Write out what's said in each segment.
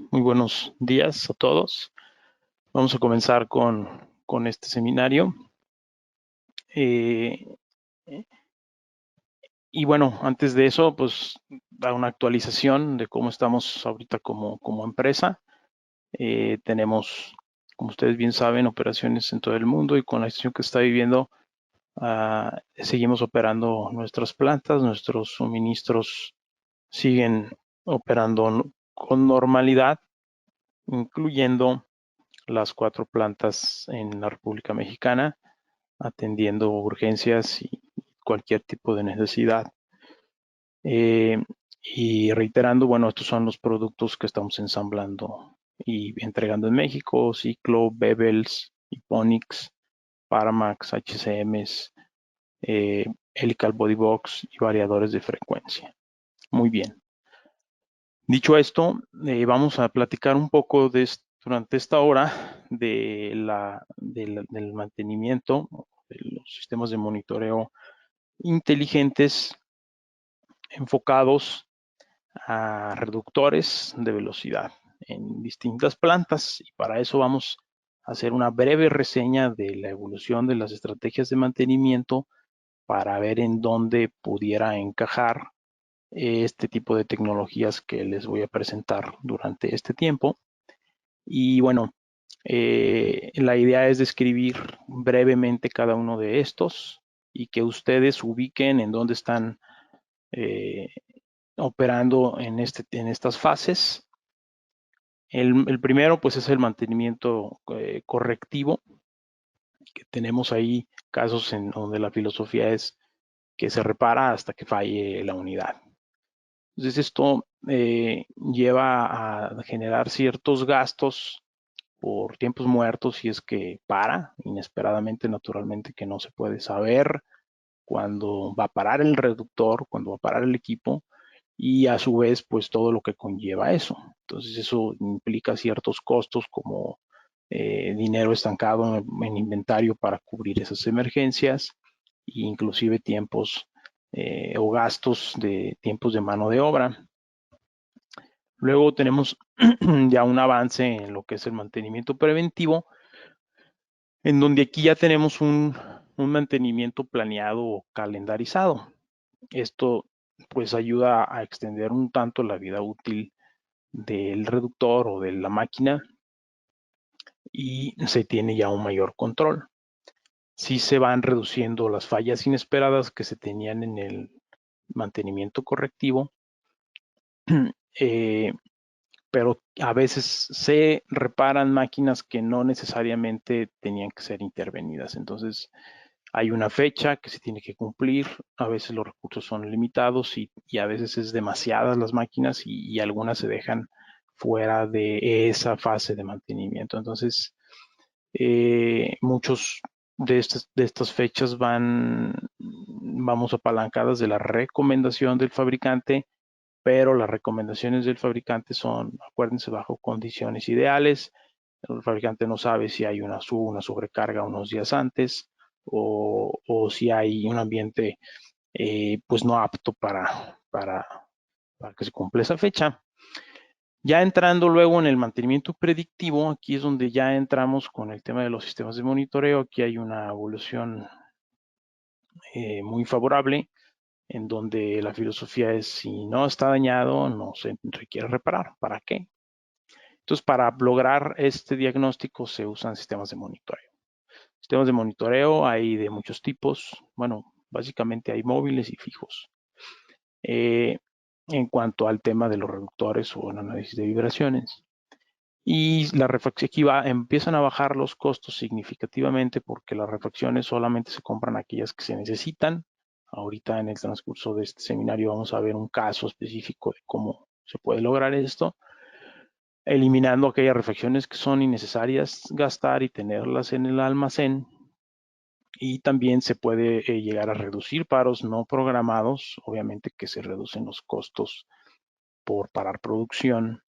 Muy buenos días a todos. Vamos a comenzar con este seminario. Eh, y bueno, antes de eso, pues dar una actualización de cómo estamos ahorita como empresa. Tenemos, como ustedes bien saben, operaciones en todo el mundo y con la situación que está viviendo, seguimos operando nuestras plantas, nuestros suministros siguen operando con normalidad, incluyendo las 4 plantas en la República Mexicana, atendiendo urgencias y cualquier tipo de necesidad. Eh, y reiterando, bueno, estos son los productos que estamos ensamblando y entregando en México: Ciclo, Bevels, Iponix, Paramax, HCMs, Helical Body Box y variadores de frecuencia. Muy bien. Dicho esto, vamos a platicar un poco durante esta hora del mantenimiento de los sistemas de monitoreo inteligentes enfocados a reductores de velocidad en distintas plantas. Y para eso vamos a hacer una breve reseña de la evolución de las estrategias de mantenimiento para ver en dónde pudiera encajar este tipo de tecnologías que les voy a presentar durante este tiempo. Y bueno, la idea es describir brevemente cada uno de estos y que ustedes ubiquen en dónde están eh, operando en estas fases. El primero, pues, es el mantenimiento correctivo, que tenemos ahí casos en donde la filosofía es que se repara hasta que falle la unidad. Entonces esto lleva a generar ciertos gastos por tiempos muertos si es que para inesperadamente, naturalmente, que no se puede saber cuándo va a parar el reductor, cuándo va a parar el equipo, y a su vez pues todo lo que conlleva eso. Entonces eso implica ciertos costos como dinero estancado en inventario para cubrir esas emergencias, e inclusive tiempos o gastos de tiempos de mano de obra. Luego tenemos ya un avance en lo que es el mantenimiento preventivo, en donde aquí ya tenemos un mantenimiento planeado o calendarizado. Esto pues ayuda a extender un tanto la vida útil del reductor o de la máquina y se tiene ya un mayor control. Sí se van reduciendo las fallas inesperadas que se tenían en el mantenimiento correctivo, pero a veces se reparan máquinas que no necesariamente tenían que ser intervenidas. Entonces hay una fecha que se tiene que cumplir, a veces los recursos son limitados y a veces es demasiadas las máquinas y algunas se dejan fuera de esa fase de mantenimiento. Entonces, muchos de estas fechas vamos apalancadas de la recomendación del fabricante, pero las recomendaciones del fabricante son, acuérdense, bajo condiciones ideales. El fabricante no sabe si hay una sobrecarga unos días antes o si hay un ambiente pues no apto para que se cumpla esa fecha. Ya entrando luego en el mantenimiento predictivo, aquí es donde ya entramos con el tema de los sistemas de monitoreo. Aquí hay una evolución muy favorable, en donde la filosofía es: si no está dañado, no se requiere reparar. ¿Para qué? Entonces, para lograr este diagnóstico se usan sistemas de monitoreo. Sistemas de monitoreo hay de muchos tipos. Bueno, básicamente hay móviles y fijos. En cuanto al tema de los reductores o el análisis de vibraciones. Y la refacción, aquí empiezan a bajar los costos significativamente porque las refacciones solamente se compran aquellas que se necesitan. Ahorita en el transcurso de este seminario vamos a ver un caso específico de cómo se puede lograr esto, eliminando aquellas refacciones que son innecesarias gastar y tenerlas en el almacén. Y también se puede llegar a reducir paros no programados, obviamente que se reducen los costos por parar producción.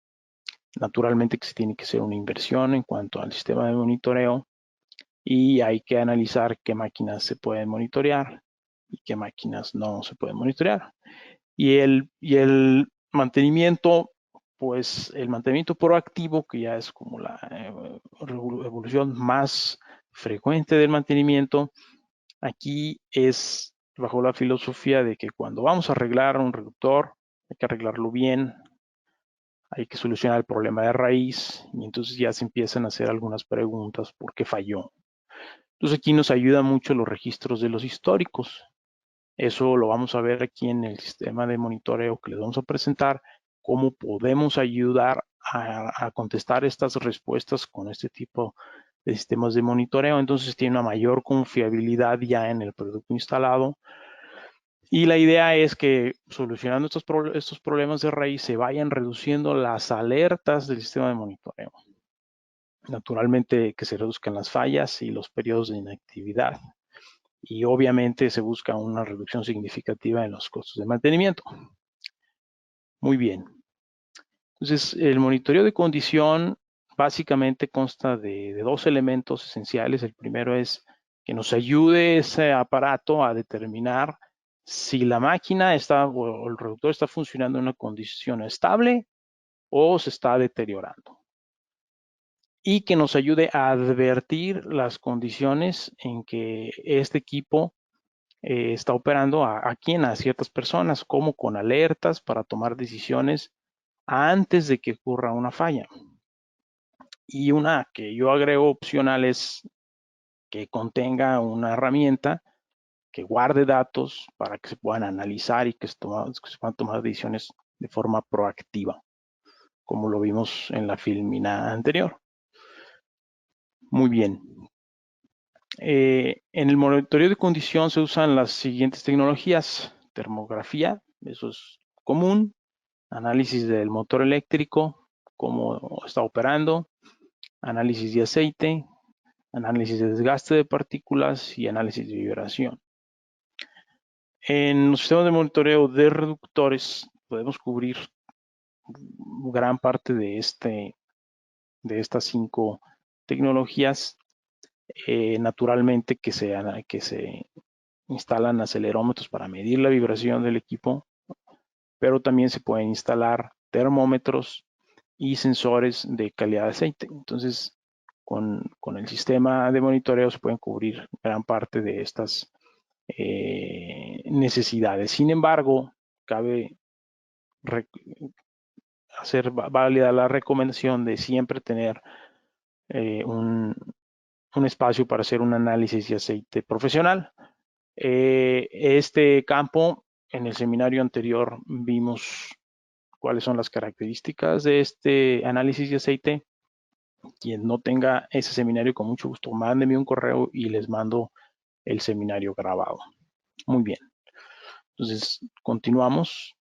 Naturalmente que se tiene que hacer una inversión en cuanto al sistema de monitoreo y hay que analizar qué máquinas se pueden monitorear y qué máquinas no se pueden monitorear. Y el mantenimiento pues el mantenimiento proactivo, que ya es como la evolución más frecuente del mantenimiento, aquí es bajo la filosofía de que cuando vamos a arreglar un reductor, hay que arreglarlo bien, hay que solucionar el problema de raíz y entonces ya se empiezan a hacer algunas preguntas por qué falló. Entonces aquí nos ayuda mucho los registros de los históricos. Eso lo vamos a ver aquí en el sistema de monitoreo que les vamos a presentar, cómo podemos ayudar a contestar estas respuestas con este tipo de sistemas de monitoreo. Entonces tiene una mayor confiabilidad ya en el producto instalado. Y la idea es que solucionando estos problemas de raíz se vayan reduciendo las alertas del sistema de monitoreo. Naturalmente que se reduzcan las fallas y los periodos de inactividad. Y obviamente se busca una reducción significativa en los costos de mantenimiento. Muy bien. Entonces, el monitoreo de condición básicamente consta de dos elementos esenciales. El primero es que nos ayude ese aparato a determinar si la máquina está o el reductor está funcionando en una condición estable o se está deteriorando. Y que nos ayude a advertir las condiciones en que este equipo está operando a ciertas personas, como con alertas para tomar decisiones antes de que ocurra una falla. Y una que yo agrego opcional es que contenga una herramienta que guarde datos para que se puedan analizar y que se puedan tomar decisiones de forma proactiva, como lo vimos en la filmina anterior. Muy bien. En el monitoreo de condición se usan las siguientes tecnologías: termografía, eso es común; análisis del motor eléctrico, cómo está operando; análisis de aceite; análisis de desgaste de partículas y análisis de vibración. En los sistemas de monitoreo de reductores podemos cubrir gran parte de estas 5 tecnologías. Naturalmente que se instalan acelerómetros para medir la vibración del equipo, pero también se pueden instalar termómetros y sensores de calidad de aceite. Entonces, con el sistema de monitoreo se pueden cubrir gran parte de estas necesidades. Sin embargo, cabe hacer válida la recomendación de siempre tener un espacio para hacer un análisis de aceite profesional. Este campo, en el seminario anterior vimos cuáles son las características de este análisis de aceite. Quien no tenga ese seminario, con mucho gusto, mándenme un correo y les mando el seminario grabado. Muy bien. Entonces, continuamos.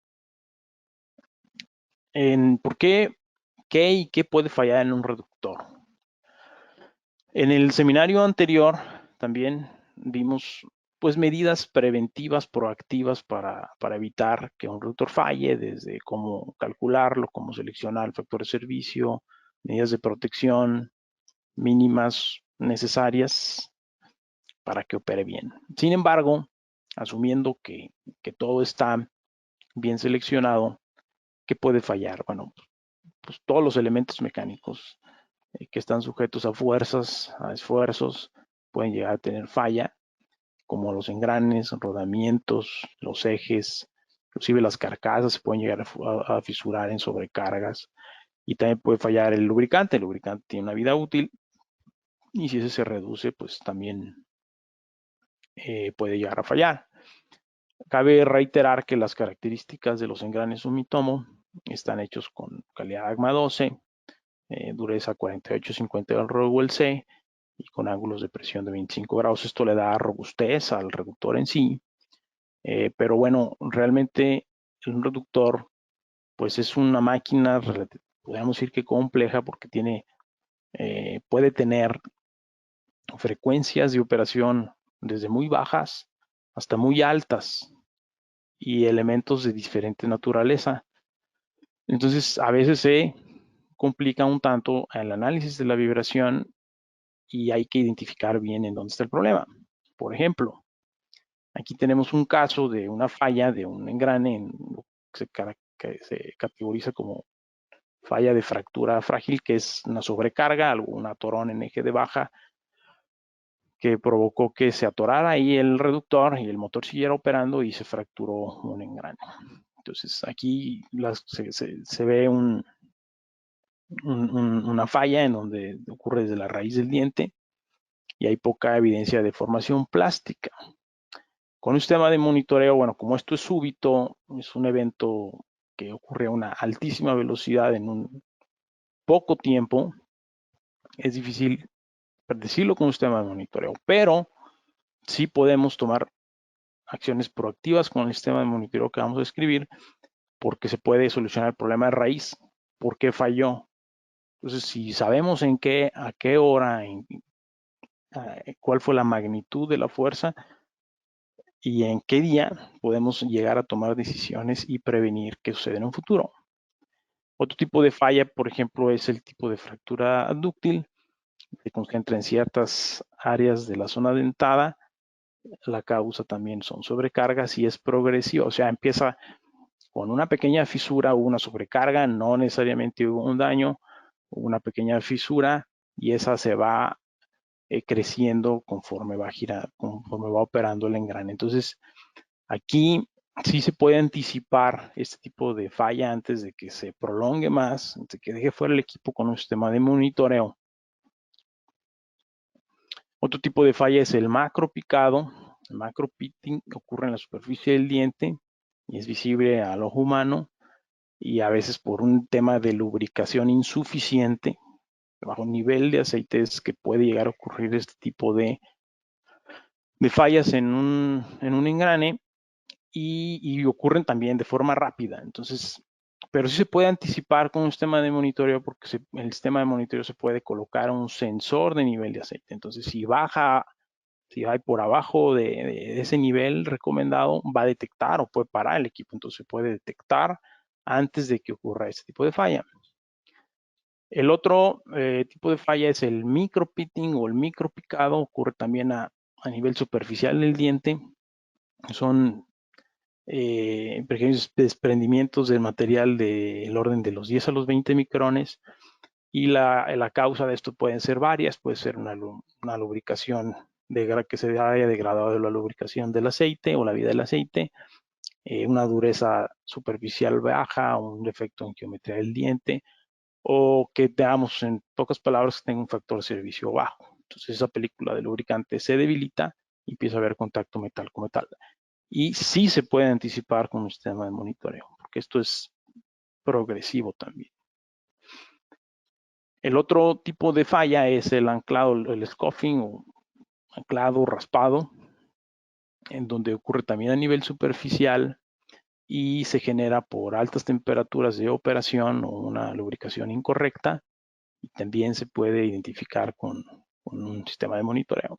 ¿Por qué y qué puede fallar en un reductor? En el seminario anterior también vimos pues medidas preventivas, proactivas para evitar que un reductor falle, desde cómo calcularlo, cómo seleccionar el factor de servicio, medidas de protección mínimas necesarias para que opere bien. Sin embargo, asumiendo que todo está bien seleccionado, ¿qué puede fallar? Bueno, pues todos los elementos mecánicos que están sujetos a fuerzas, a esfuerzos, pueden llegar a tener falla, como los engranes, rodamientos, los ejes, inclusive las carcasas se pueden llegar a fisurar en sobrecargas, y también puede fallar el lubricante. El lubricante tiene una vida útil y si ese se reduce, pues también puede llegar a fallar. Cabe reiterar que las características de los engranes Sumitomo están hechos con calidad AGMA 12, dureza 48-50 del Rowell C y con ángulos de presión de 25 grados. Esto le da robustez al reductor en sí, pero bueno, realmente un reductor pues es una máquina, podríamos decir que compleja, porque puede tener frecuencias de operación desde muy bajas hasta muy altas y elementos de diferente naturaleza. Entonces, a veces se complica un tanto el análisis de la vibración y hay que identificar bien en dónde está el problema. Por ejemplo, aquí tenemos un caso de una falla de un engrane en lo que se categoriza como falla de fractura frágil, que es una sobrecarga, algún atorón en eje de baja, que provocó que se atorara ahí el reductor y el motor siguiera operando y se fracturó un engrane. Entonces aquí se ve una falla en donde ocurre desde la raíz del diente y hay poca evidencia de formación plástica. Con un sistema de monitoreo, bueno, como esto es súbito, es un evento que ocurre a una altísima velocidad en un poco tiempo, es difícil predecirlo con un sistema de monitoreo, pero sí podemos tomar acciones proactivas con el sistema de monitoreo que vamos a escribir, porque se puede solucionar el problema de raíz. ¿Por qué falló? Entonces, si sabemos a qué hora, cuál fue la magnitud de la fuerza y en qué día, podemos llegar a tomar decisiones y prevenir que suceda en un futuro. Otro tipo de falla, por ejemplo, es el tipo de fractura dúctil. Se concentra en ciertas áreas de la zona dentada. La causa también son sobrecargas y es progresiva, o sea, empieza con una pequeña fisura o una sobrecarga, no necesariamente hubo un daño, una pequeña fisura y esa se va creciendo conforme va conforme va operando el engrane. Entonces, aquí sí se puede anticipar este tipo de falla antes de que se prolongue más, antes de que deje fuera el equipo con un sistema de monitoreo. Otro tipo de falla es el macro picado. El macro pitting ocurre en la superficie del diente y es visible al ojo humano y a veces por un tema de lubricación insuficiente, bajo nivel de aceites, que puede llegar a ocurrir este tipo de fallas en un engrane y ocurren también de forma rápida. Entonces, pero sí se puede anticipar con un sistema de monitoreo porque el sistema de monitoreo se puede colocar un sensor de nivel de aceite. Entonces, si va por abajo de ese nivel recomendado, va a detectar o puede parar el equipo. Entonces, se puede detectar antes de que ocurra ese tipo de falla. El otro tipo de falla es el micropitting o el micropicado. Ocurre también a nivel superficial del diente. Son pequeños desprendimientos del material del orden de los 10 a los 20 micrones y la causa de esto pueden ser varias, puede ser una lubricación que se haya degradado de la lubricación del aceite o la vida del aceite, una dureza superficial baja, un defecto en geometría del diente o que veamos en pocas palabras que tenga un factor de servicio bajo. Entonces esa película de lubricante se debilita y empieza a haber contacto metal con metal. Y sí se puede anticipar con un sistema de monitoreo, porque esto es progresivo también. El otro tipo de falla es el anclado, el scuffing o anclado raspado, en donde ocurre también a nivel superficial y se genera por altas temperaturas de operación o una lubricación incorrecta y también se puede identificar con un sistema de monitoreo.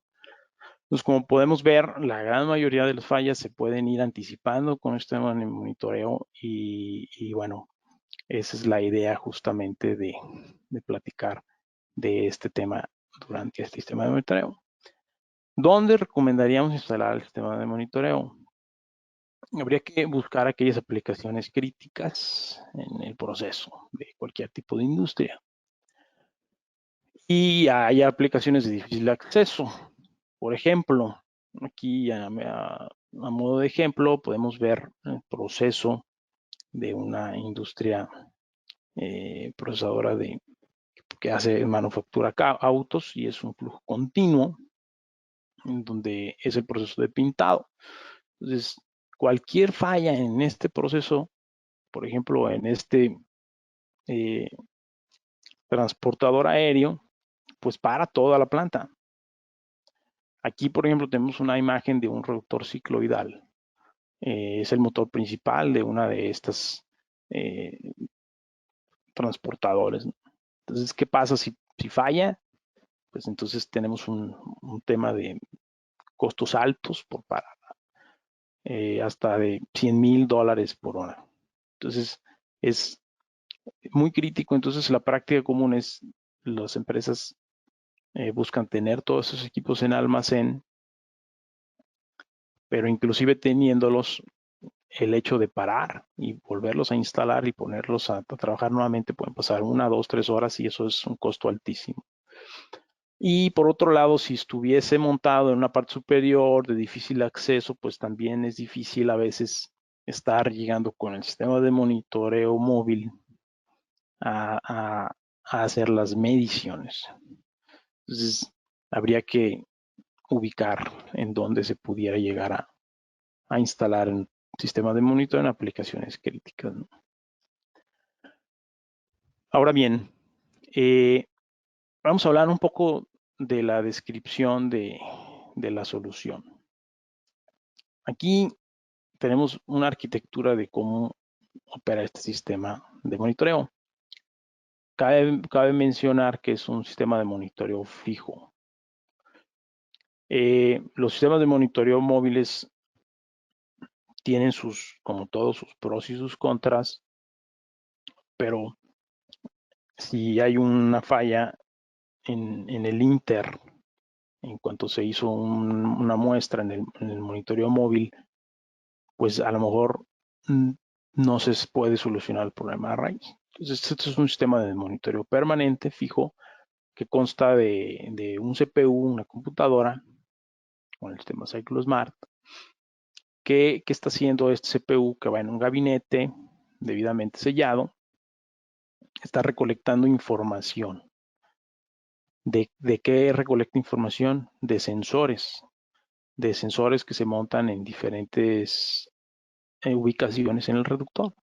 Entonces, como podemos ver, la gran mayoría de las fallas se pueden ir anticipando con el sistema de monitoreo y bueno, esa es la idea justamente de platicar de este tema durante este sistema de monitoreo. ¿Dónde recomendaríamos instalar el sistema de monitoreo? Habría que buscar aquellas aplicaciones críticas en el proceso de cualquier tipo de industria. Y hay aplicaciones de difícil acceso. Por ejemplo, aquí a modo de ejemplo podemos ver el proceso de una industria procesadora que hace manufactura autos y es un flujo continuo en donde es el proceso de pintado. Entonces, cualquier falla en este proceso, por ejemplo, en este eh, transportador aéreo, pues para toda la planta. Aquí, por ejemplo, tenemos una imagen de un reductor cicloidal. Es el motor principal de una de estas transportadores, ¿no? Entonces, ¿qué pasa si falla? Pues entonces tenemos un tema de costos altos por parada, hasta de $100,000 por hora. Entonces, es muy crítico. Entonces, la práctica común es las empresas buscan tener todos esos equipos en almacén, pero inclusive teniéndolos, el hecho de parar y volverlos a instalar y ponerlos a trabajar nuevamente pueden pasar 1, 2, 3 horas y eso es un costo altísimo. Y por otro lado, si estuviese montado en una parte superior de difícil acceso, pues también es difícil a veces estar llegando con el sistema de monitoreo móvil a hacer las mediciones. Entonces, habría que ubicar en dónde se pudiera llegar a instalar un sistema de monitoreo en aplicaciones críticas, ¿no? Ahora bien, vamos a hablar un poco de la descripción de la solución. Aquí tenemos una arquitectura de cómo opera este sistema de monitoreo. Cabe mencionar que es un sistema de monitoreo fijo. Los sistemas de monitoreo móviles tienen como todos, sus pros y sus contras, pero si hay una falla en el Inter, en cuanto se hizo una muestra en el monitoreo móvil, pues a lo mejor no se puede solucionar el problema de raíz. Entonces, este es un sistema de monitoreo permanente, fijo, que consta de un CPU, una computadora, con el sistema CycloSmart, que está haciendo este CPU que va en un gabinete debidamente sellado, está recolectando información. ¿De qué recolecta información? De sensores que se montan en diferentes ubicaciones en el reductor.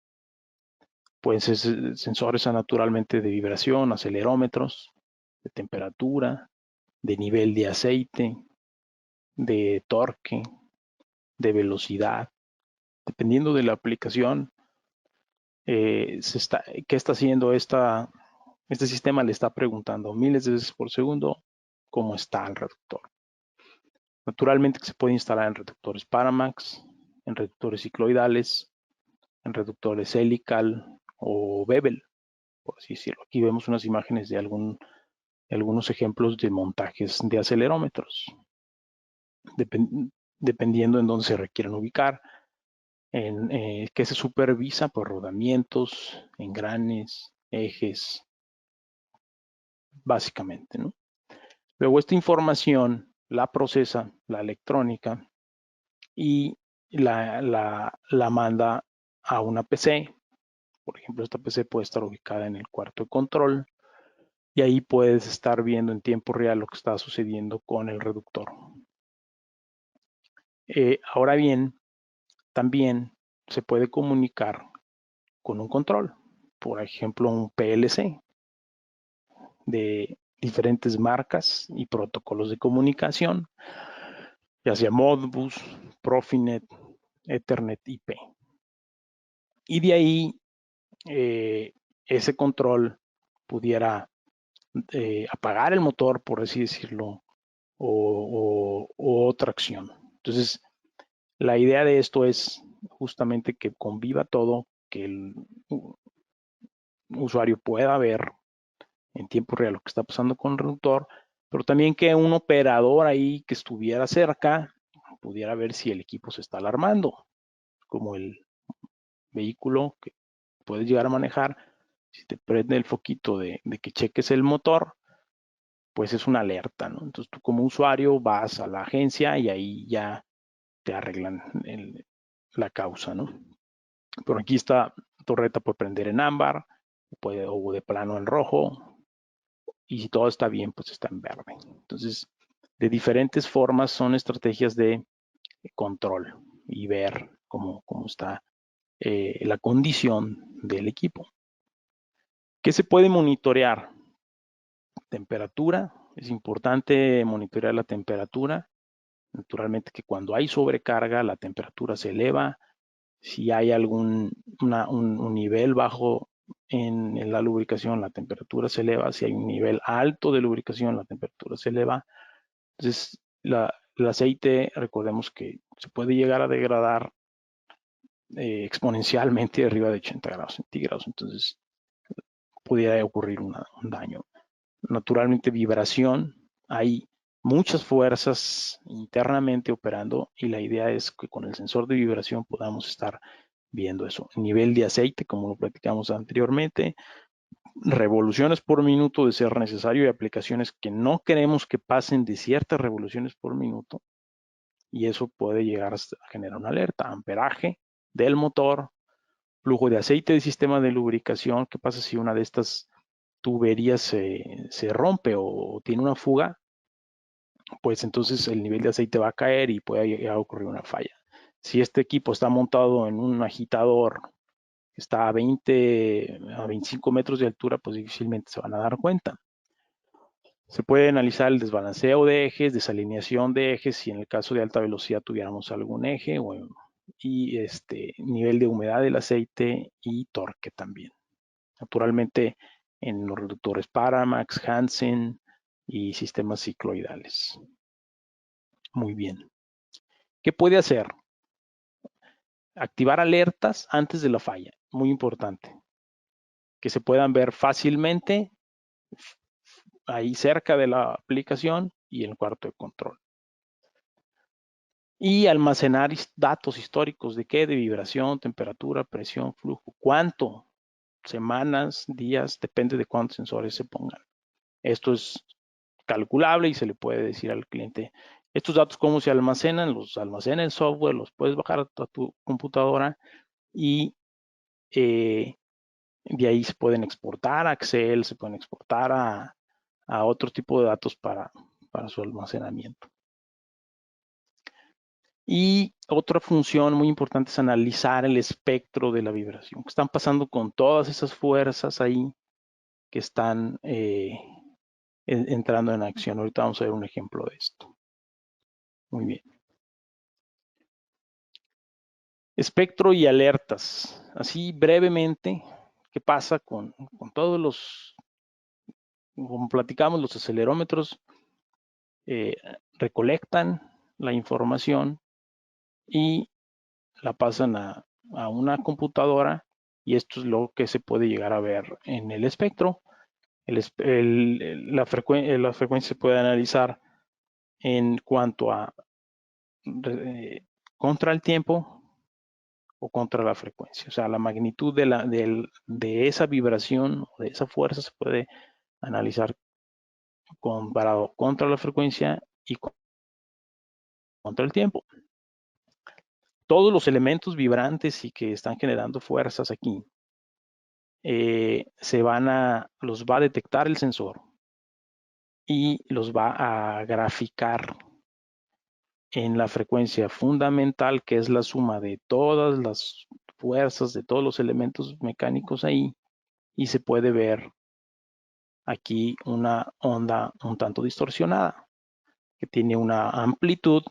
Pueden ser sensores naturalmente de vibración, acelerómetros, de temperatura, de nivel de aceite, de torque, de velocidad. Dependiendo de la aplicación, ¿qué está haciendo este sistema? Le está preguntando miles de veces por segundo cómo está el reductor. Naturalmente que se puede instalar en reductores Paramax, en reductores cicloidales, en reductores helical o Bevel, por así decirlo. Aquí vemos unas imágenes de algunos ejemplos de montajes de acelerómetros, dependiendo en dónde se requieran ubicar. ¿Qué se supervisa? Pues rodamientos, engranes, ejes, básicamente, ¿no? Luego esta información la procesa la electrónica y la manda a una PC. Por ejemplo, esta PC puede estar ubicada en el cuarto de control y ahí puedes estar viendo en tiempo real lo que está sucediendo con el reductor. Ahora bien, también se puede comunicar con un control, por ejemplo, un PLC de diferentes marcas y protocolos de comunicación, ya sea Modbus, Profinet, Ethernet, IP. Y de ahí ese control pudiera apagar el motor, por así decirlo, o tracción. Entonces, la idea de esto es justamente que conviva todo, que el usuario pueda ver en tiempo real lo que está pasando con el reductor, pero también que un operador ahí que estuviera cerca pudiera ver si el equipo se está alarmando, como el vehículo que puedes llegar a manejar. Si te prende el foquito de que cheques el motor, pues es una alerta, ¿no? Entonces tú como usuario vas a la agencia y ahí ya te arreglan la causa, ¿no? Pero aquí esta torreta puede prender en ámbar, o de plano en rojo, y si todo está bien, pues está en verde. Entonces, de diferentes formas son estrategias de control y ver cómo está la condición del equipo. ¿Qué se puede monitorear? Temperatura. Es importante monitorear la temperatura. Naturalmente que cuando hay sobrecarga, la temperatura se eleva. Si hay un nivel bajo en la lubricación, la temperatura se eleva. Si hay un nivel alto de lubricación, la temperatura se eleva. Entonces, el aceite, recordemos que se puede llegar a degradar exponencialmente arriba de 80 grados centígrados. Entonces, pudiera ocurrir un daño. Naturalmente, vibración. Hay muchas fuerzas internamente operando y la idea es que con el sensor de vibración podamos estar viendo eso. Nivel de aceite, como lo platicamos anteriormente, revoluciones por minuto de ser necesario y aplicaciones que no queremos que pasen de ciertas revoluciones por minuto y eso puede llegar a generar una alerta. Amperaje del motor, flujo de aceite del sistema de lubricación. ¿Qué pasa si una de estas tuberías se rompe o tiene una fuga? Pues entonces el nivel de aceite va a caer y puede llegar a ocurrir una falla. Si este equipo está montado en un agitador que está a 20 a 25 metros de altura, pues difícilmente se van a dar cuenta. Se puede analizar el desbalanceo de ejes, desalineación de ejes, si en el caso de alta velocidad tuviéramos algún eje, y nivel de humedad del aceite y torque también. Naturalmente en los reductores Paramax, Hansen y sistemas cicloidales. Muy bien. ¿Qué puede hacer? Activar alertas antes de la falla, muy importante. Que se puedan ver fácilmente ahí cerca de la aplicación y en el cuarto de control. Y almacenar datos históricos de qué, de vibración, temperatura, presión, flujo, cuánto, semanas, días, depende de cuántos sensores se pongan. Esto es calculable y se le puede decir al cliente, estos datos cómo se almacenan, los almacena el software, los puedes bajar a tu computadora y de ahí se pueden exportar a Excel, se pueden exportar a otro tipo de datos para su almacenamiento. Y otra función muy importante es analizar el espectro de la vibración. ¿Qué están pasando con todas esas fuerzas ahí que están entrando en acción? Ahorita vamos a ver un ejemplo de esto. Muy bien. Espectro y alertas. Así brevemente, ¿qué pasa con todos los, como platicamos, los acelerómetros recolectan la información y la pasan a una computadora y esto es lo que se puede llegar a ver en el espectro. La frecuencia se puede analizar en cuanto a contra el tiempo o contra la frecuencia. O sea, la magnitud de esa vibración o de esa fuerza se puede analizar comparado contra la frecuencia y contra el tiempo. Todos los elementos vibrantes y que están generando fuerzas aquí los va a detectar el sensor y los va a graficar en la frecuencia fundamental, que es la suma de todas las fuerzas de todos los elementos mecánicos ahí, y se puede ver aquí una onda un tanto distorsionada, que tiene una amplitud,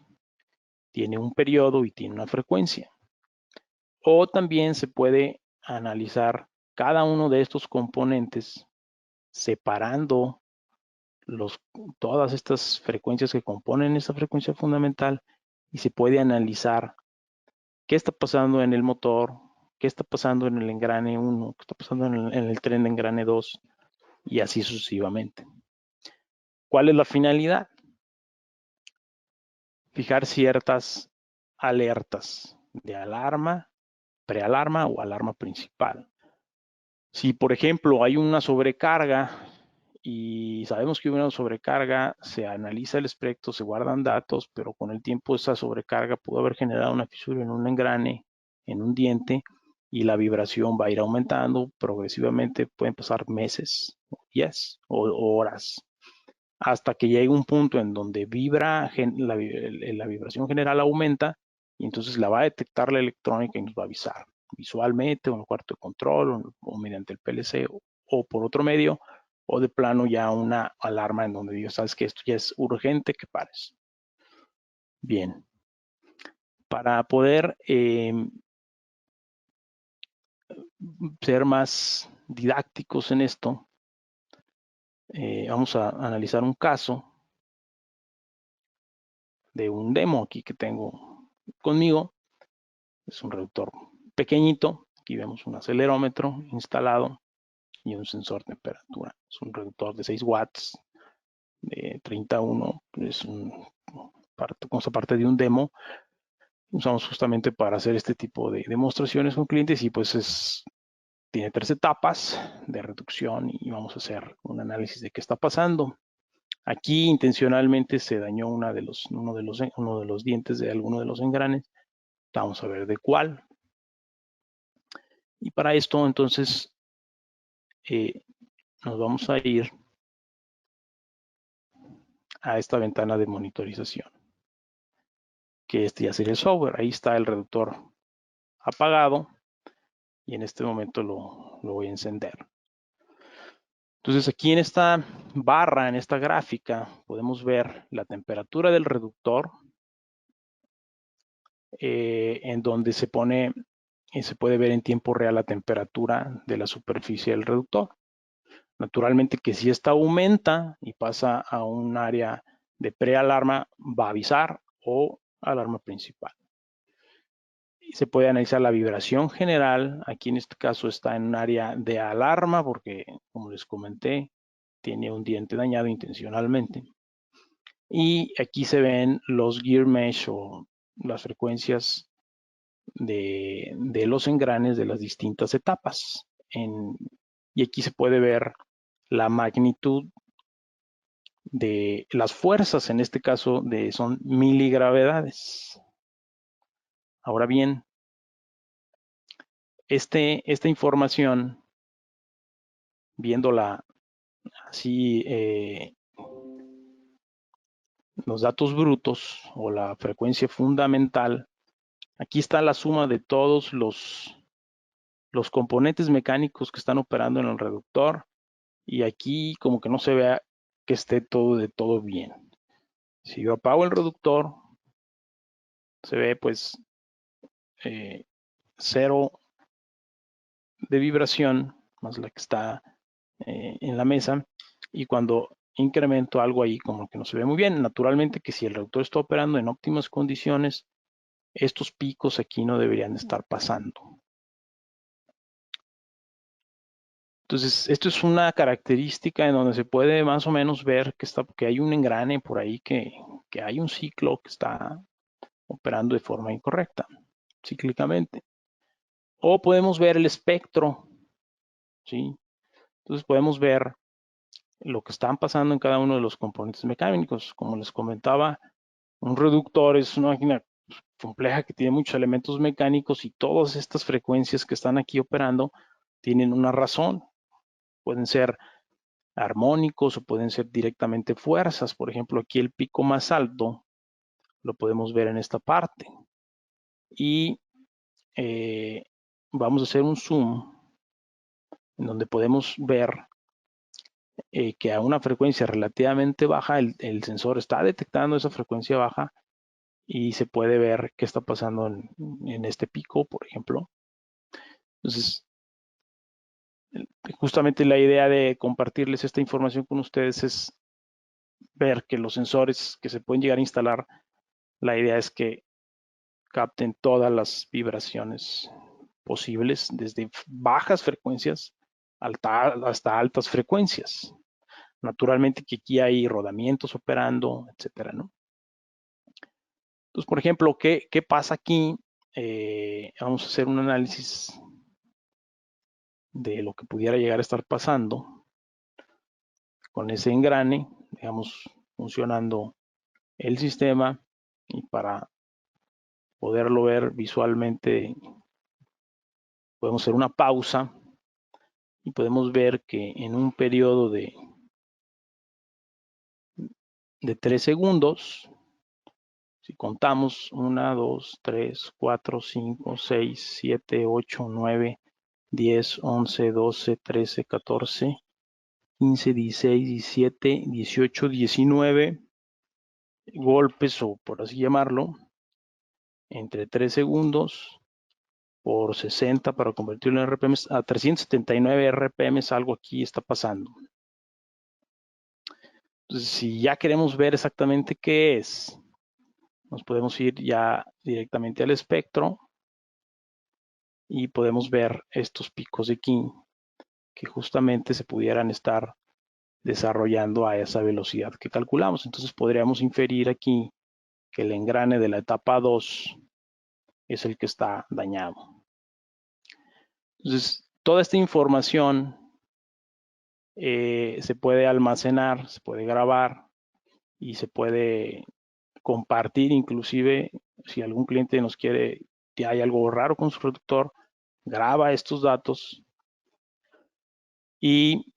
tiene un periodo y tiene una frecuencia. O también se puede analizar cada uno de estos componentes separando todas estas frecuencias que componen esta frecuencia fundamental y se puede analizar qué está pasando en el motor, qué está pasando en el engrane 1, qué está pasando en el tren de engrane 2 y así sucesivamente. ¿Cuál es la finalidad? Fijar ciertas alertas de alarma, prealarma o alarma principal. Si, por ejemplo, hay una sobrecarga y sabemos que hubo una sobrecarga, se analiza el espectro, se guardan datos, pero con el tiempo esa sobrecarga pudo haber generado una fisura en un engrane, en un diente, y la vibración va a ir aumentando progresivamente, pueden pasar meses, días o horas, hasta que llegue un punto en donde la vibración general aumenta y entonces la va a detectar la electrónica y nos va a avisar visualmente o en el cuarto de control o mediante el PLC o por otro medio o de plano ya una alarma en donde digo, sabes que esto ya es urgente que pares. Bien, para poder ser más didácticos en esto, vamos a analizar un caso de un demo aquí que tengo conmigo. Es un reductor pequeñito. Aquí vemos un acelerómetro instalado y un sensor de temperatura. Es un reductor de 6 watts de 31, es parte de un demo. Usamos justamente para hacer este tipo de demostraciones con clientes y pues tiene 3 etapas de reducción y vamos a hacer un análisis de qué está pasando. Aquí intencionalmente se dañó uno de los dientes de alguno de los engranes. Vamos a ver de cuál. Y para esto entonces nos vamos a ir a esta ventana de monitorización, que este ya sería el software. Ahí está el reductor apagado y en este momento lo voy a encender. Entonces aquí en esta barra, en esta gráfica, podemos ver la temperatura del reductor, en donde se puede ver en tiempo real la temperatura de la superficie del reductor. Naturalmente que si esta aumenta y pasa a un área de prealarma, va a avisar o alarma principal. Y se puede analizar la vibración general. Aquí en este caso está en un área de alarma porque, como les comenté, tiene un diente dañado intencionalmente. Y aquí se ven los gear mesh o las frecuencias de los engranes de las distintas etapas. Y aquí se puede ver la magnitud de las fuerzas, en este caso son miligravedades. Ahora bien, esta información, viéndola así, los datos brutos o la frecuencia fundamental, aquí está la suma de todos los componentes mecánicos que están operando en el reductor y aquí como que no se vea que esté todo de todo bien. Si yo apago el reductor, se ve pues 0 de vibración, más la que está en la mesa, y cuando incremento algo ahí como que no se ve muy bien. Naturalmente que si el reductor está operando en óptimas condiciones, estos picos aquí no deberían estar pasando. Entonces, esto es una característica en donde se puede más o menos ver que hay un engrane por ahí, que hay un ciclo que está operando de forma incorrecta, cíclicamente. O podemos ver el espectro, ¿sí? Entonces podemos ver lo que están pasando en cada uno de los componentes mecánicos. Como les comentaba, un reductor es una máquina compleja que tiene muchos elementos mecánicos y todas estas frecuencias que están aquí operando tienen una razón. Pueden ser armónicos o pueden ser directamente fuerzas. Por ejemplo, aquí el pico más alto lo podemos ver en esta parte. Y vamos a hacer un zoom en donde podemos ver que a una frecuencia relativamente baja el sensor está detectando esa frecuencia baja y se puede ver qué está pasando en este pico, por ejemplo. Entonces, justamente la idea de compartirles esta información con ustedes es ver que los sensores que se pueden llegar a instalar, la idea es que capten todas las vibraciones posibles, desde bajas frecuencias hasta altas frecuencias. Naturalmente que aquí hay rodamientos operando, etcétera, ¿no? Entonces, por ejemplo, ¿qué pasa aquí? Vamos a hacer un análisis de lo que pudiera llegar a estar pasando con ese engrane, digamos, funcionando el sistema, y para poderlo ver visualmente podemos hacer una pausa y podemos ver que en un periodo de 3 segundos, si contamos 1, 2, 3, 4, 5, 6, 7, 8, 9, 10, 11, 12, 13, 14, 15, 16, 17, 18, 19 golpes, o por así llamarlo, entre 3 segundos por 60 para convertirlo en RPM a 379 RPM, algo aquí está pasando. Entonces, si ya queremos ver exactamente qué es, nos podemos ir ya directamente al espectro y podemos ver estos picos de aquí que justamente se pudieran estar desarrollando a esa velocidad que calculamos. Entonces podríamos inferir aquí que el engrane de la etapa 2 es el que está dañado. Entonces, toda esta información se puede almacenar, se puede grabar y se puede compartir, inclusive si algún cliente nos quiere, que hay algo raro con su reductor, graba estos datos y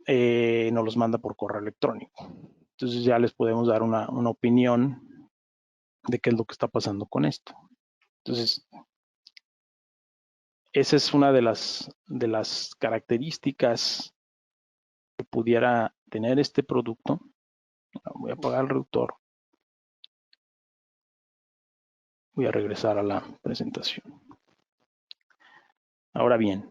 nos los manda por correo electrónico. Entonces ya les podemos dar una opinión de qué es lo que está pasando con esto. Entonces, esa es una de las características que pudiera tener este producto. Voy a apagar el reductor. Voy a regresar a la presentación. Ahora bien,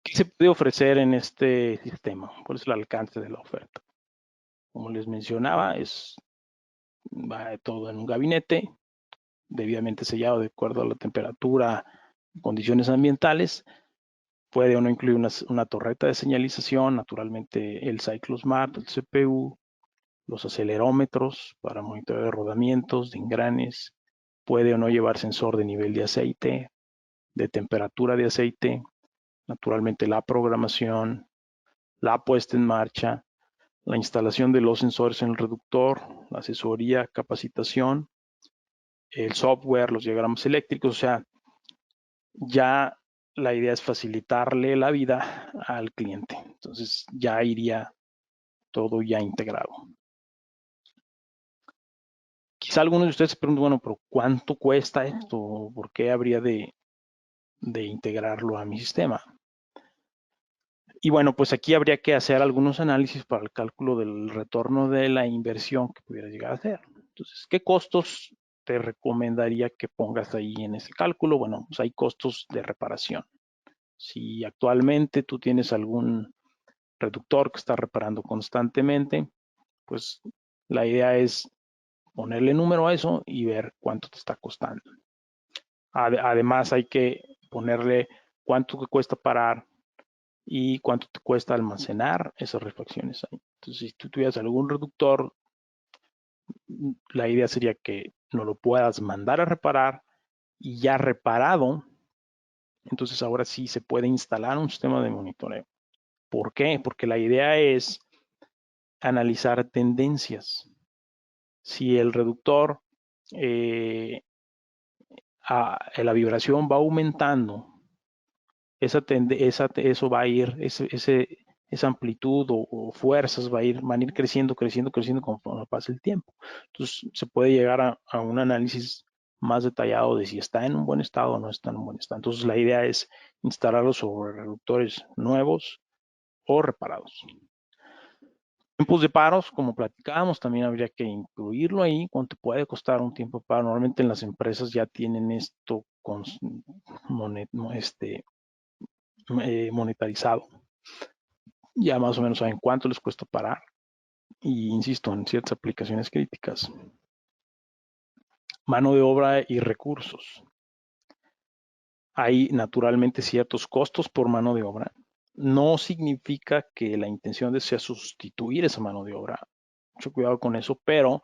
¿qué se puede ofrecer en este sistema? ¿Cuál es el alcance de la oferta? Como les mencionaba, va todo en un gabinete, debidamente sellado de acuerdo a la temperatura, condiciones ambientales. Puede o no incluir una torreta de señalización, naturalmente el CycloSmart, el CPU, los acelerómetros para monitoreo de rodamientos, de engranes. Puede o no llevar sensor de nivel de aceite, de temperatura de aceite, naturalmente la programación, la puesta en marcha, la instalación de los sensores en el reductor, la asesoría, capacitación, el software, los diagramas eléctricos. O sea, ya la idea es facilitarle la vida al cliente. Entonces ya iría todo ya integrado. Quizá algunos de ustedes se pregunten, bueno, pero ¿cuánto cuesta esto? ¿Por qué habría de integrarlo a mi sistema? Y bueno, pues aquí habría que hacer algunos análisis para el cálculo del retorno de la inversión que pudiera llegar a hacer. Entonces, ¿qué costos te recomendaría que pongas ahí en ese cálculo? Bueno, pues hay costos de reparación. Si actualmente tú tienes algún reductor que está reparando constantemente, pues la idea es ponerle número a eso y ver cuánto te está costando. Además, hay que ponerle cuánto te cuesta parar y cuánto te cuesta almacenar esas refacciones ahí. Entonces, si tú tuvieras algún reductor, la idea sería que no lo puedas mandar a reparar y ya reparado, entonces ahora sí se puede instalar un sistema de monitoreo. ¿Por qué? Porque la idea es analizar tendencias. Si el reductor, la vibración va aumentando, eso va a ir, esa amplitud o fuerzas van a ir creciendo conforme pasa el tiempo. Entonces se puede llegar a un análisis más detallado de si está en un buen estado o no está en un buen estado. Entonces la idea es instalarlos sobre reductores nuevos o reparados. Tiempos de paros, como platicábamos, también habría que incluirlo ahí, cuánto puede costar un tiempo de paro. Normalmente en las empresas ya tienen esto monetarizado. Ya más o menos saben cuánto les cuesta parar. Y insisto, en ciertas aplicaciones críticas. Mano de obra y recursos. Hay naturalmente ciertos costos por mano de obra. No significa que la intención sea sustituir esa mano de obra. Mucho cuidado con eso, pero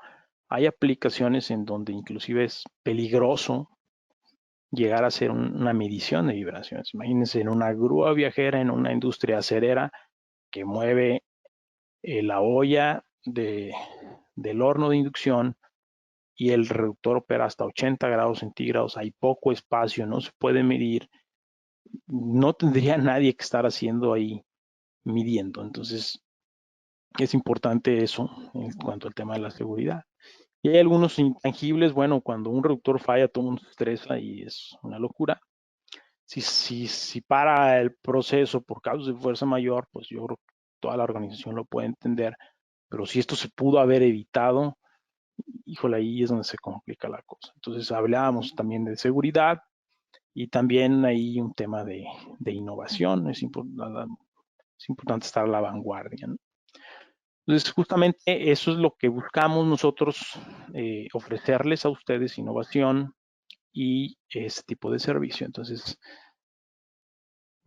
hay aplicaciones en donde inclusive es peligroso llegar a hacer una medición de vibraciones. Imagínense en una grúa viajera, en una industria acerera que mueve la olla del horno de inducción y el reductor opera hasta 80 grados centígrados, hay poco espacio, no se puede medir, no tendría nadie que estar haciendo ahí midiendo. Entonces, es importante eso en cuanto al tema de la seguridad. Y hay algunos intangibles, bueno, cuando un reductor falla, todo el mundo se estresa y es una locura. Si para el proceso por causas de fuerza mayor, pues yo creo que toda la organización lo puede entender, pero si esto se pudo haber evitado, híjole, ahí es donde se complica la cosa. Entonces hablábamos también de seguridad y también hay un tema de innovación. Es importante estar a la vanguardia, ¿no? Entonces, justamente eso es lo que buscamos nosotros, ofrecerles a ustedes innovación y ese tipo de servicio. Entonces,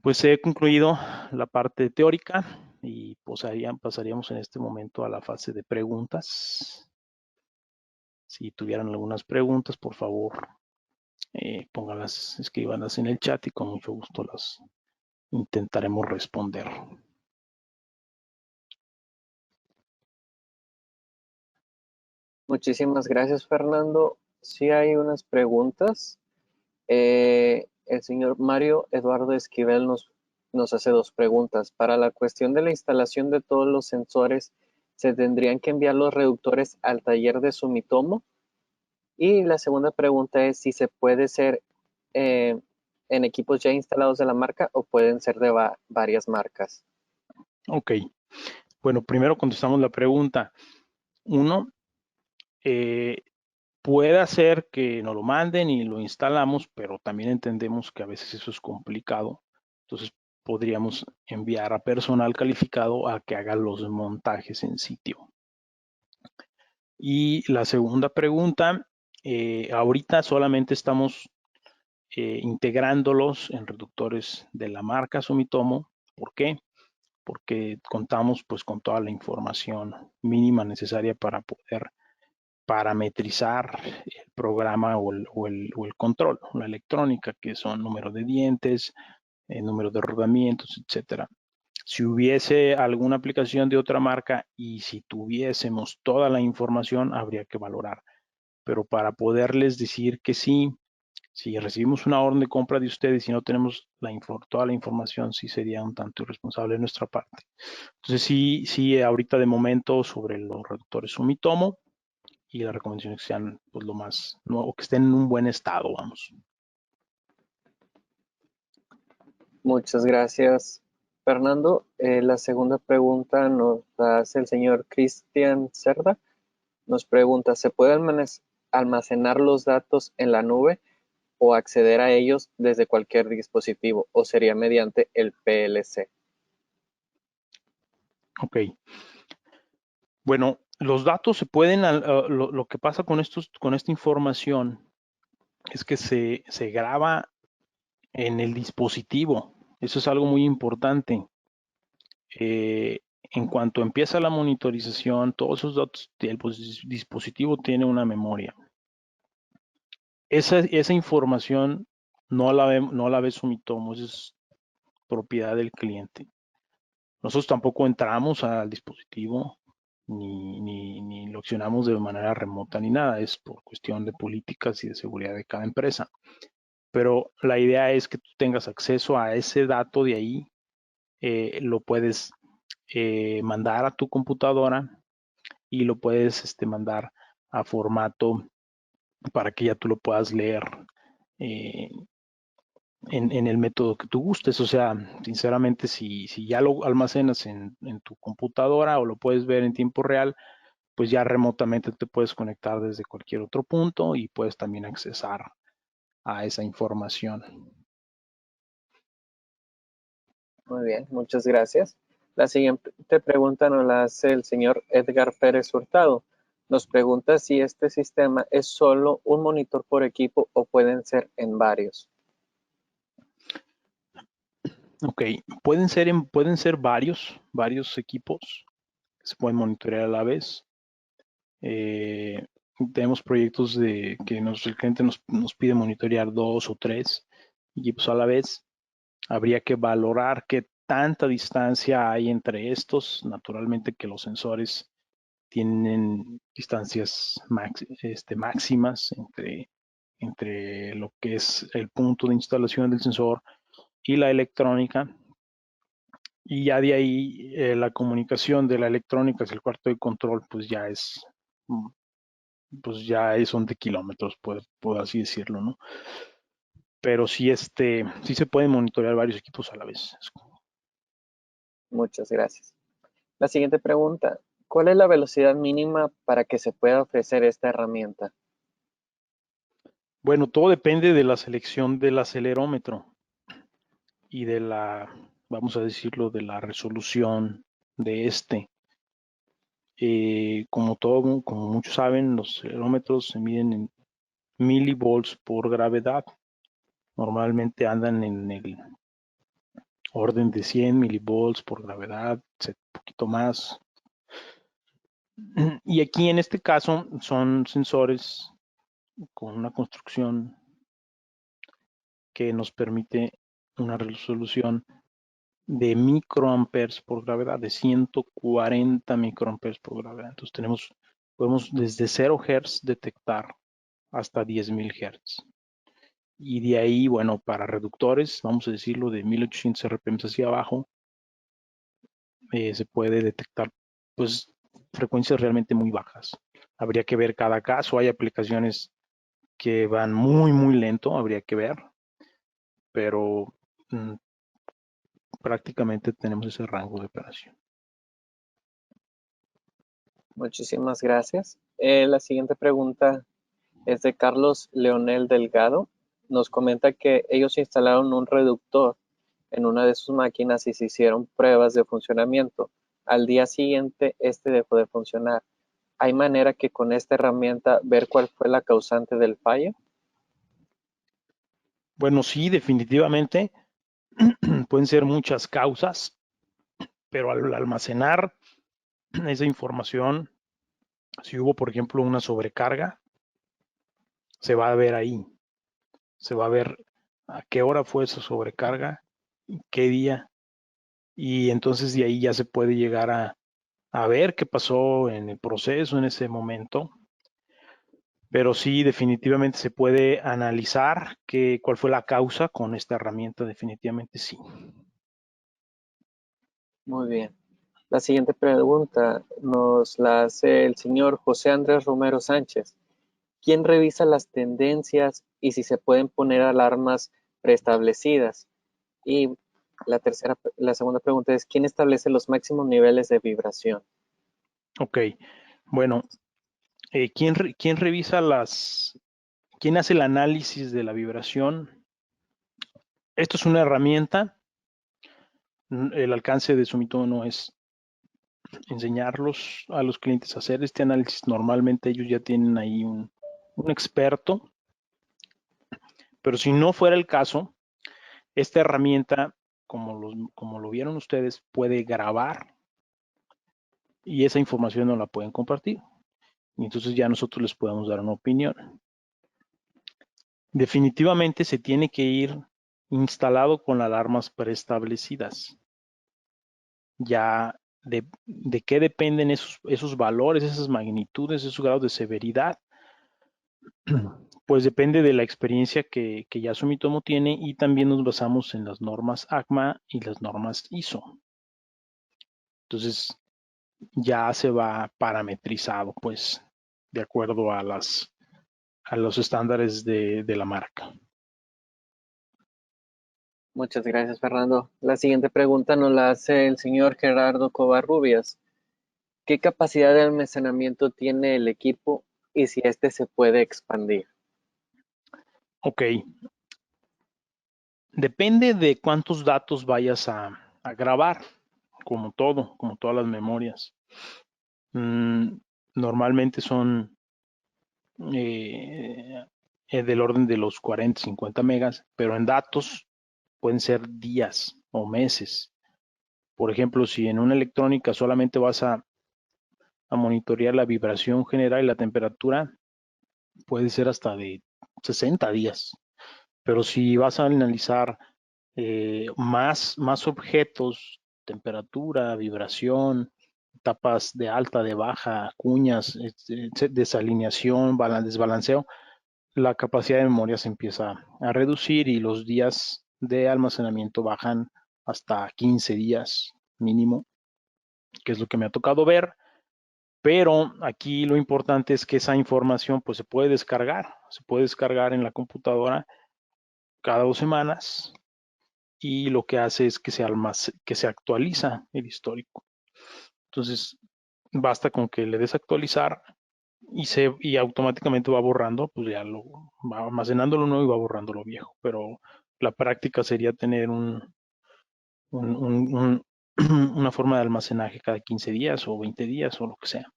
pues he concluido la parte teórica. y pasaríamos en este momento a la fase de preguntas. Si tuvieran algunas preguntas, por favor, pónganlas, escríbanlas en el chat y con mucho gusto las intentaremos responder. Muchísimas gracias, Fernando. Sí hay unas preguntas. El señor Mario Eduardo Esquivel nos hace dos preguntas. Para la cuestión de la instalación de todos los sensores, ¿se tendrían que enviar los reductores al taller de Sumitomo? Y la segunda pregunta es si se puede ser en equipos ya instalados de la marca o pueden ser de varias marcas. Ok. Bueno, primero contestamos la pregunta. Uno, puede ser que nos lo manden y lo instalamos, pero también entendemos que a veces eso es complicado. Entonces, podríamos enviar a personal calificado a que haga los montajes en sitio. Y la segunda pregunta, ahorita solamente estamos integrándolos en reductores de la marca Sumitomo. ¿Por qué? Porque contamos pues con toda la información mínima necesaria para poder parametrizar el programa o el control, la electrónica, que son número de dientes, número de rodamientos, etcétera. Si hubiese alguna aplicación de otra marca y si tuviésemos toda la información, habría que valorar. Pero para poderles decir que sí, si recibimos una orden de compra de ustedes y no tenemos toda la información, sí sería un tanto irresponsable de nuestra parte. Entonces sí, ahorita de momento sobre los reductores Sumitomo, y la recomendación es que sean pues, o que estén en un buen estado, vamos. Muchas gracias, Fernando. La segunda pregunta nos la hace el señor Cristian Cerda. Nos pregunta, ¿se puede almacenar los datos en la nube o acceder a ellos desde cualquier dispositivo o sería mediante el PLC? Ok. Bueno, los datos se pueden, lo que pasa con esta información es que se graba en el dispositivo. Eso es algo muy importante. En cuanto empieza la monitorización, todos esos datos, el dispositivo tiene una memoria. Esa información no la ve Sumitomo, esa es propiedad del cliente. Nosotros tampoco entramos al dispositivo ni lo accionamos de manera remota ni nada, es por cuestión de políticas y de seguridad de cada empresa. Pero la idea es que tú tengas acceso a ese dato de ahí, lo puedes mandar a tu computadora y lo puedes mandar a formato para que ya tú lo puedas leer en el método que tú gustes. O sea, sinceramente, si ya lo almacenas en tu computadora o lo puedes ver en tiempo real, pues ya remotamente te puedes conectar desde cualquier otro punto y puedes también accesar a esa información. Muy bien, muchas gracias. La siguiente pregunta nos la hace el señor Edgar Pérez Hurtado. Nos pregunta si este sistema es solo un monitor por equipo o pueden ser en varios. Ok, pueden ser varios equipos que se pueden monitorear a la vez. Tenemos proyectos que el cliente nos pide monitorear 2 o 3 equipos a la vez. Habría que valorar qué tanta distancia hay entre estos. Naturalmente que los sensores tienen distancias máximas entre lo que es el punto de instalación del sensor y la electrónica. Y ya de ahí la comunicación de la electrónica hacia el cuarto de control, pues ya son de kilómetros, puedo así decirlo, ¿no? Pero sí se pueden monitorear varios equipos a la vez. Muchas gracias. La siguiente pregunta, ¿cuál es la velocidad mínima para que se pueda ofrecer esta herramienta? Bueno, todo depende de la selección del acelerómetro y vamos a decirlo, de la resolución de como muchos saben, los acelerómetros se miden en milivolts por gravedad. Normalmente andan en el orden de 100 milivolts por gravedad, un poquito más. Y aquí en este caso son sensores con una construcción que nos permite una resolución de microamperes por gravedad, de 140 microamperes por gravedad. Entonces podemos desde 0 Hz detectar hasta 10.000 Hz. Y de ahí, bueno, para reductores, vamos a decirlo, de 1800 RPM hacia abajo, se puede detectar pues frecuencias realmente muy bajas. Habría que ver cada caso. Hay aplicaciones que van muy, muy lento, habría que ver, pero prácticamente tenemos ese rango de operación. Muchísimas gracias. La siguiente pregunta es de Carlos Leonel Delgado. Nos comenta que ellos instalaron un reductor en una de sus máquinas y se hicieron pruebas de funcionamiento. Al día siguiente, este dejó de funcionar. ¿Hay manera que con esta herramienta ver cuál fue la causante del fallo? Bueno, sí, definitivamente pueden ser muchas causas, pero al almacenar esa información, si hubo, por ejemplo, una sobrecarga, se va a ver ahí. Se va a ver a qué hora fue esa sobrecarga, qué día, y entonces de ahí ya se puede llegar a ver qué pasó en el proceso en ese momento. Pero sí, definitivamente se puede analizar cuál fue la causa con esta herramienta, definitivamente sí. Muy bien. La siguiente pregunta nos la hace el señor José Andrés Romero Sánchez. ¿Quién revisa las tendencias y si se pueden poner alarmas preestablecidas? Y la segunda pregunta es, ¿quién establece los máximos niveles de vibración? Ok, bueno, ¿quién revisa quién hace el análisis de la vibración? Esto es una herramienta. El alcance de Sumitomo no es enseñarlos a los clientes a hacer este análisis. Normalmente ellos ya tienen ahí un experto, pero si no fuera el caso, esta herramienta, como lo vieron ustedes, puede grabar y esa información no la pueden compartir. Y entonces ya nosotros les podemos dar una opinión. Definitivamente se tiene que ir instalado con alarmas preestablecidas. Ya de qué dependen esos valores, esas magnitudes, esos grados de severidad, pues depende de la experiencia que ya Sumitomo tiene y también nos basamos en las normas ACMA y las normas ISO. Entonces ya se va parametrizado, pues, de acuerdo a los estándares de la marca. Muchas gracias, Fernando. La siguiente pregunta nos la hace el señor Gerardo Covarrubias. ¿Qué capacidad de almacenamiento tiene el equipo y si este se puede expandir? Ok. Depende de cuántos datos vayas a grabar, como todo, como todas las memorias. Normalmente son del orden de los 40, 50 megas, pero en datos pueden ser días o meses. Por ejemplo, si en una electrónica solamente vas a monitorear la vibración general y la temperatura, puede ser hasta de 60 días. Pero si vas a analizar más objetos, temperatura, vibración, etapas de alta, de baja, cuñas, desalineación, desbalanceo, la capacidad de memoria se empieza a reducir y los días de almacenamiento bajan hasta 15 días mínimo, que es lo que me ha tocado ver. Pero aquí lo importante es que esa información pues se puede descargar en la computadora cada 2 semanas y lo que hace es que se actualiza el histórico. Entonces, basta con que le des actualizar y automáticamente va borrando, pues ya lo va almacenando lo nuevo y va borrando lo viejo. Pero la práctica sería tener una forma de almacenaje cada 15 días o 20 días o lo que sea.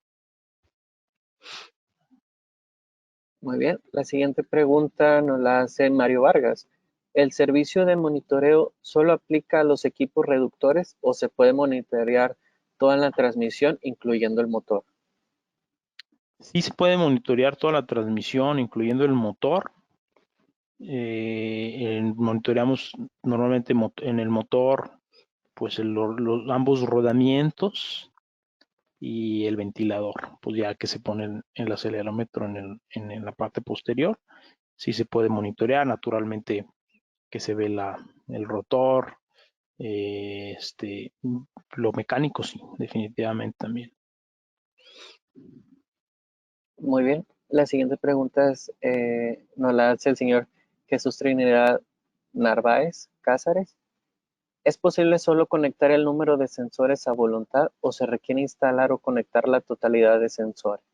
Muy bien. La siguiente pregunta nos la hace Mario Vargas. ¿El servicio de monitoreo solo aplica a los equipos reductores o se puede monitorear toda la transmisión, incluyendo el motor? Sí se puede monitorear toda la transmisión, incluyendo el motor. Monitoreamos normalmente en el motor, pues ambos rodamientos y el ventilador, pues ya que se pone el acelerómetro en la parte posterior. Sí se puede monitorear, naturalmente que se ve el rotor, lo mecánico sí, definitivamente también. Muy bien. La siguiente pregunta nos la hace el señor Jesús Trinidad Narváez Cázares. ¿Es posible solo conectar el número de sensores a voluntad o se requiere instalar o conectar la totalidad de sensores?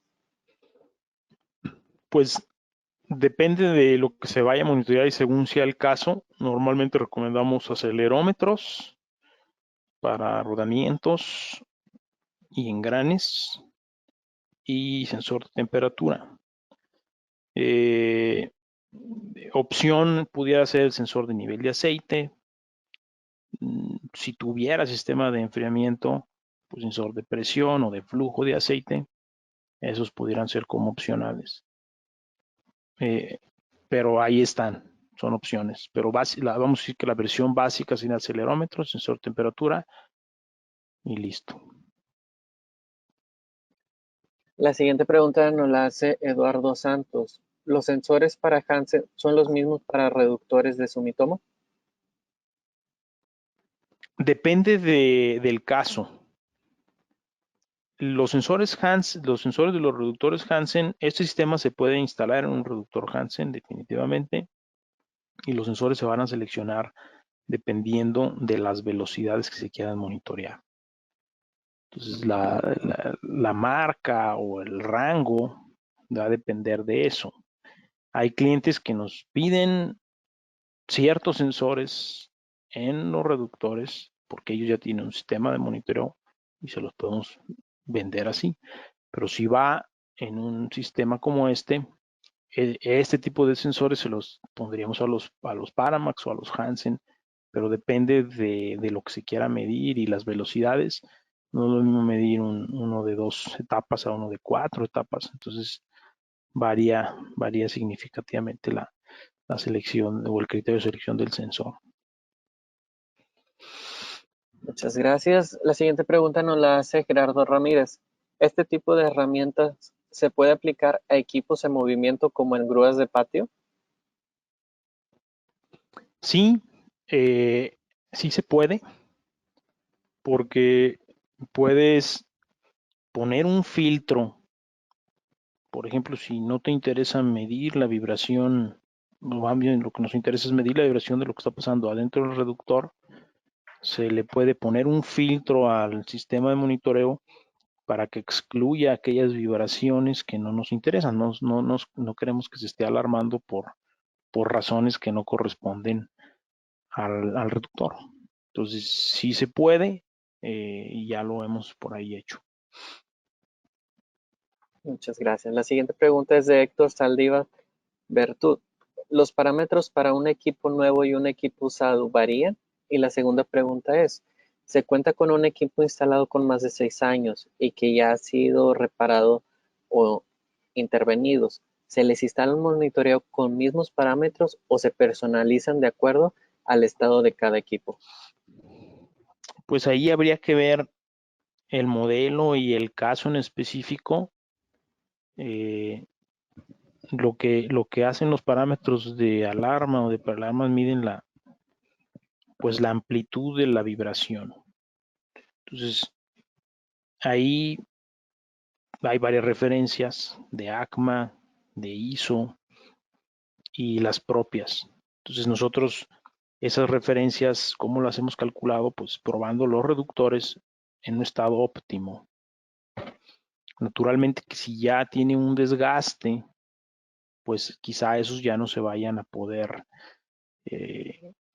Pues depende de lo que se vaya a monitorear y según sea el caso, normalmente recomendamos acelerómetros para rodamientos y engranes y sensor de temperatura. Opción pudiera ser el sensor de nivel de aceite. Si tuviera sistema de enfriamiento, pues sensor de presión o de flujo de aceite, esos pudieran ser como opcionales. Pero ahí están, son opciones. Pero vamos a decir que la versión básica sin acelerómetro, sensor de temperatura y listo. La siguiente pregunta nos la hace Eduardo Santos. ¿Los sensores para Hansen son los mismos para reductores de Sumitomo? Depende del caso. Los sensores de los reductores Hansen, este sistema se puede instalar en un reductor Hansen definitivamente y los sensores se van a seleccionar dependiendo de las velocidades que se quieran monitorear. Entonces la marca o el rango va a depender de eso. Hay clientes que nos piden ciertos sensores en los reductores porque ellos ya tienen un sistema de monitoreo y se los podemos vender así. Pero si va en un sistema como este tipo de sensores se los pondríamos a los Paramax o a los Hansen, pero depende de lo que se quiera medir y las velocidades. No es lo mismo medir uno de 2 etapas a uno de 4 etapas. Entonces varía significativamente la selección o el criterio de selección del sensor. Muchas gracias. La siguiente pregunta nos la hace Gerardo Ramírez. ¿Este tipo de herramientas se puede aplicar a equipos en movimiento como en grúas de patio? Sí, sí se puede, porque puedes poner un filtro. Por ejemplo, si no te interesa medir la vibración, más bien lo que nos interesa es medir la vibración de lo que está pasando adentro del reductor, se le puede poner un filtro al sistema de monitoreo para que excluya aquellas vibraciones que no nos interesan. No queremos que se esté alarmando por razones que no corresponden al reductor. Entonces, sí se puede y ya lo hemos por ahí hecho. Muchas gracias. La siguiente pregunta es de Héctor Saldívar Bertud. ¿Los parámetros para un equipo nuevo y un equipo usado varían? Y la segunda pregunta es, ¿se cuenta con un equipo instalado con más de 6 años y que ya ha sido reparado o intervenidos? ¿Se les instala un monitoreo con mismos parámetros o se personalizan de acuerdo al estado de cada equipo? Pues ahí habría que ver el modelo y el caso en específico. Lo que hacen los parámetros de alarma o de alarmas miden pues la amplitud de la vibración. Entonces, ahí hay varias referencias de ACMA, de ISO y las propias. Entonces, nosotros esas referencias, ¿cómo las hemos calculado? Pues probando los reductores en un estado óptimo. Naturalmente que si ya tiene un desgaste, pues quizá esos ya no se vayan a poder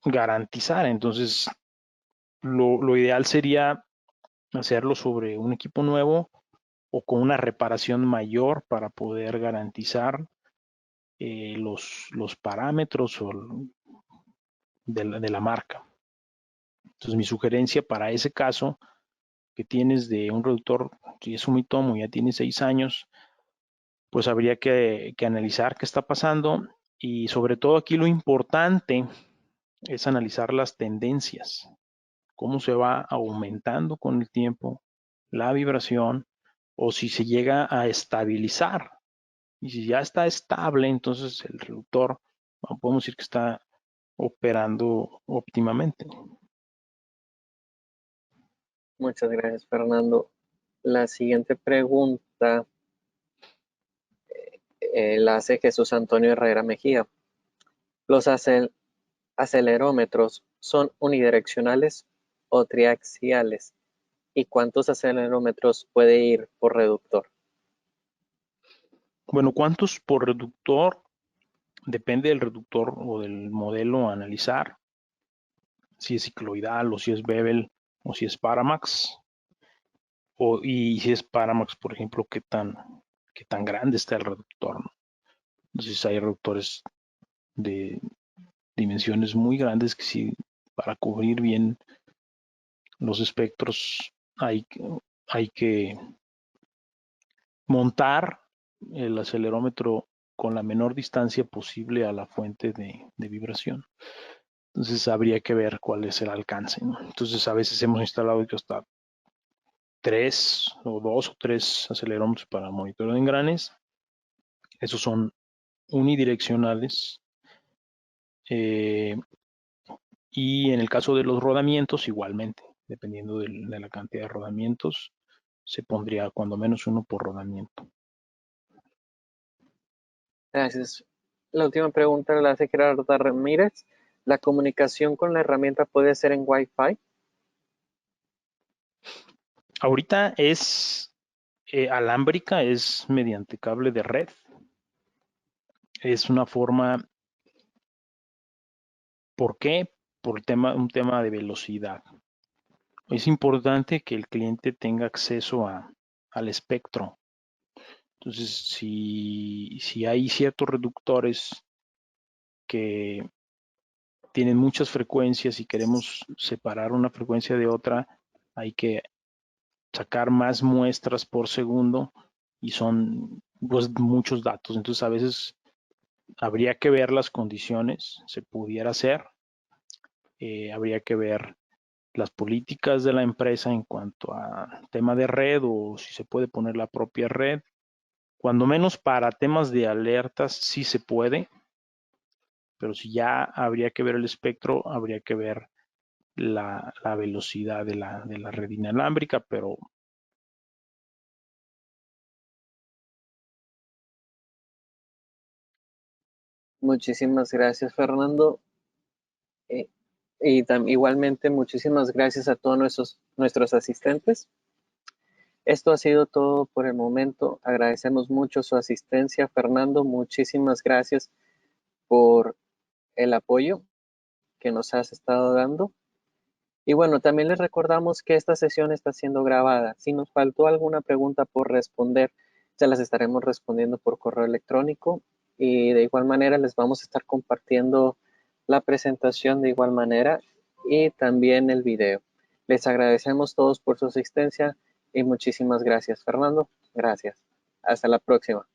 garantizar. Entonces, lo ideal sería hacerlo sobre un equipo nuevo o con una reparación mayor para poder garantizar los parámetros de la marca. Entonces mi sugerencia para ese caso que tienes de un reductor, si es Sumitomo, ya tiene 6 años, pues habría que analizar qué está pasando, y sobre todo aquí lo importante es analizar las tendencias, cómo se va aumentando con el tiempo la vibración, o si se llega a estabilizar. Y si ya está estable, entonces el reductor, podemos decir que está operando óptimamente. Muchas gracias, Fernando. La siguiente pregunta la hace Jesús Antonio Herrera Mejía. ¿Los acelerómetros son unidireccionales o triaxiales? ¿Y cuántos acelerómetros puede ir por reductor? Bueno, ¿cuántos por reductor? Depende del reductor o del modelo a analizar, si es cicloidal o si es Bevel o si es Paramax. Y si es Paramax, por ejemplo, qué tan grande está el reductor, ¿no? Entonces hay reductores de dimensiones muy grandes que sí, para cubrir bien los espectros hay que montar el acelerómetro con la menor distancia posible a la fuente de vibración. Entonces habría que ver cuál es el alcance, ¿no? Entonces a veces hemos instalado hasta 2 o 3 acelerómetros para monitoreo de engranes. Esos son unidireccionales. Y en el caso de los rodamientos, igualmente, dependiendo de la cantidad de rodamientos, se pondría cuando menos uno por rodamiento. Gracias. La última pregunta la hace Gerardo Ramírez. ¿La comunicación con la herramienta puede ser en Wi-Fi? Ahorita es alámbrica, es mediante cable de red. Es una forma. ¿Por qué? Por un tema de velocidad. Es importante que el cliente tenga acceso al espectro. Entonces, si hay ciertos reductores que tienen muchas frecuencias y queremos separar una frecuencia de otra, hay que sacar más muestras por segundo y son pues muchos datos. Entonces, a veces habría que ver las condiciones, se pudiera hacer. Habría que ver las políticas de la empresa en cuanto a tema de red, o si se puede poner la propia red. Cuando menos para temas de alertas sí se puede, pero si ya habría que ver el espectro, habría que ver la velocidad de la red inalámbrica, pero Muchísimas gracias, Fernando. Igualmente, muchísimas gracias a todos nuestros asistentes. Esto ha sido todo por el momento. Agradecemos mucho su asistencia, Fernando. Muchísimas gracias por el apoyo que nos has estado dando. Y bueno, también les recordamos que esta sesión está siendo grabada. Si nos faltó alguna pregunta por responder, se las estaremos respondiendo por correo electrónico. Y de igual manera les vamos a estar compartiendo la presentación de igual manera y también el video. Les agradecemos todos por su asistencia y muchísimas gracias, Fernando. Gracias. Hasta la próxima.